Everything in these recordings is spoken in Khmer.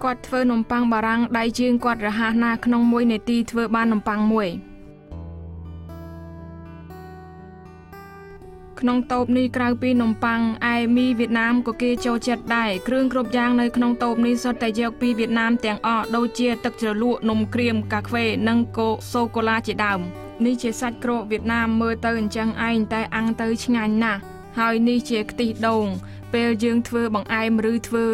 គាត់ធ្វើនំប៉័ងបារាំងដៃជើងគាត់រហ័សណាស់ក្នុងមួយនាទីធ្វើបាននំប៉័ងមួយក្នុងតូបនេះក្រៅពីនំប៉័ងឯមីវៀតណាមក៏គេចូលចិត្តដែរគ្រឿងគ្រប់យ៉ាងនៅក្នុងតូបនេះសុទ្ធតែយកពីវៀតណាមទាំងអស់ដូចជាទឹកជ្រលក់នំក្រៀមកាហ្វេនិងសូកូឡាជាដើមនេះជាសាច់ក្រកវៀតណាមមើលទៅអញ្ចឹងឯងតែអាំងទៅឆ្ងាញ់ណាស់ហើយនេះជាខ្ទិះដូងពេលយើងធ្វើបង្អែមឬធ្វើ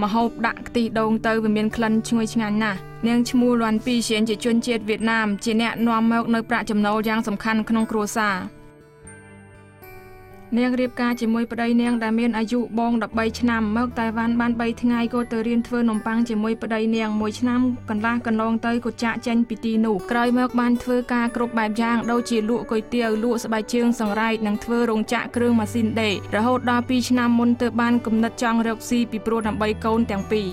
ម្ហូបដាក់ខ្ទិះដូងទៅវាមានក្លិនឈ្ងុយឆ្ងាញ់ណាស់នាងឈ្មោះលាន់ពីសៀនជាជនជាតិវៀតណាមជាអ្នកនាំមកនៅប្រាក់ចំណូលយ៉ាងសំខាន់ក្នុងគ្រួសារនាងរៀបការជាមួយប្តីនាងដែលមានអាយុបង13ឆ្នាំមកតៃវ៉ាន់បាន3ថ្ងៃក៏ទៅរៀនធ្វើនំប៉័ងជាមួយប្តីនាង1ឆ្នាំកន្លះកន្លងទៅក៏ចាក់ចេញពីទីនោះក្រោយមកបានធ្វើការគ្រប់បែបយ៉ាងដូចជាលក់គុយទាវលក់ស្បែកជើងសង្រែកនិងធ្វើរោងចក្រគ្រឿងម៉ាស៊ីនដេររហូតដល់2ឆ្នាំមុនទើបបានគំនិតចង់រកស៊ីពីព្រោះដើម្បីកូនទាំងពីរ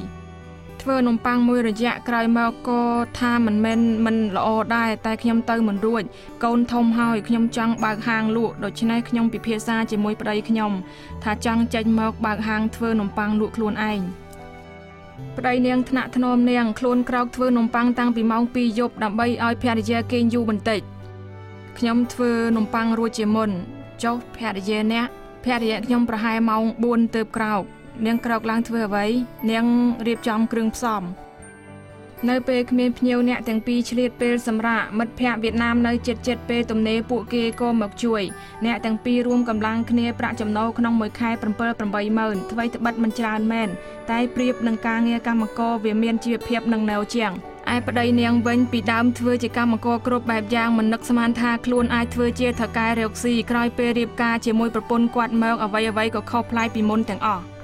ធ្វើនំប៉័ងមួយរយៈក្រោយមកក៏ថាមិនល្អដែរតែខ្ញុំទៅមិនរួចកូនធំហើយខ្ញុំចង់បើកហាងលក់ដូច្នេះខ្ញុំពិភាក្សាជាមួយប្តីខ្ញុំថាចង់ចេញមកបើកហាងធ្វើនំប៉័ងលក់ខ្លួនឯងប្តីនាងថ្នាក់ធ្នមនាងខ្លួនក្រោកធ្វើនំប៉័ងតាំងពីម៉ោង2យប់ដើម្បីឲ្យភរិយាគេងយូរបន្តិចខ្ញុំធ្វើនំប៉័ងរួចជាមុនចុះភរិយាខ្ញុំប្រហែលម៉ោង4ទើបក្រោកនាងក្រោកឡើងធ្វើអ្វីនាងរៀបចំគ្រឿងផ្សំនៅពេលគ្មានភ្ញៀវអ្នកទាំងពីរឆ្លៀតពេលសម្រាកមិត្តភ័ក្តិវៀតណាមនៅជិតពេលទំនេរពួកគេក៏មកជួយអ្នកទាំងពីររួមកម្លាំងគ្នាប្រាក់ចំណូលក្នុងមួយខែ 7-8 ម៉ឺនថ្មីត្បិតមិនច្រើនមែនតែប្រៀបនឹងការងារកម្មករវាមានជីវភាពនឹងណែវជាងឯប្តីនាងវិញពីដើមធ្វើជាកម្មករគ្រប់បែបយ៉ាងមិននឹកស្មានថាខ្លួនអាចធ្វើជាថៅកែរកស៊ីក្រោយពេលរៀបការជាមួយប្រពន្ធគាត់មកអ្វីក៏ខុសប្លែកពីមុនទាំងអស់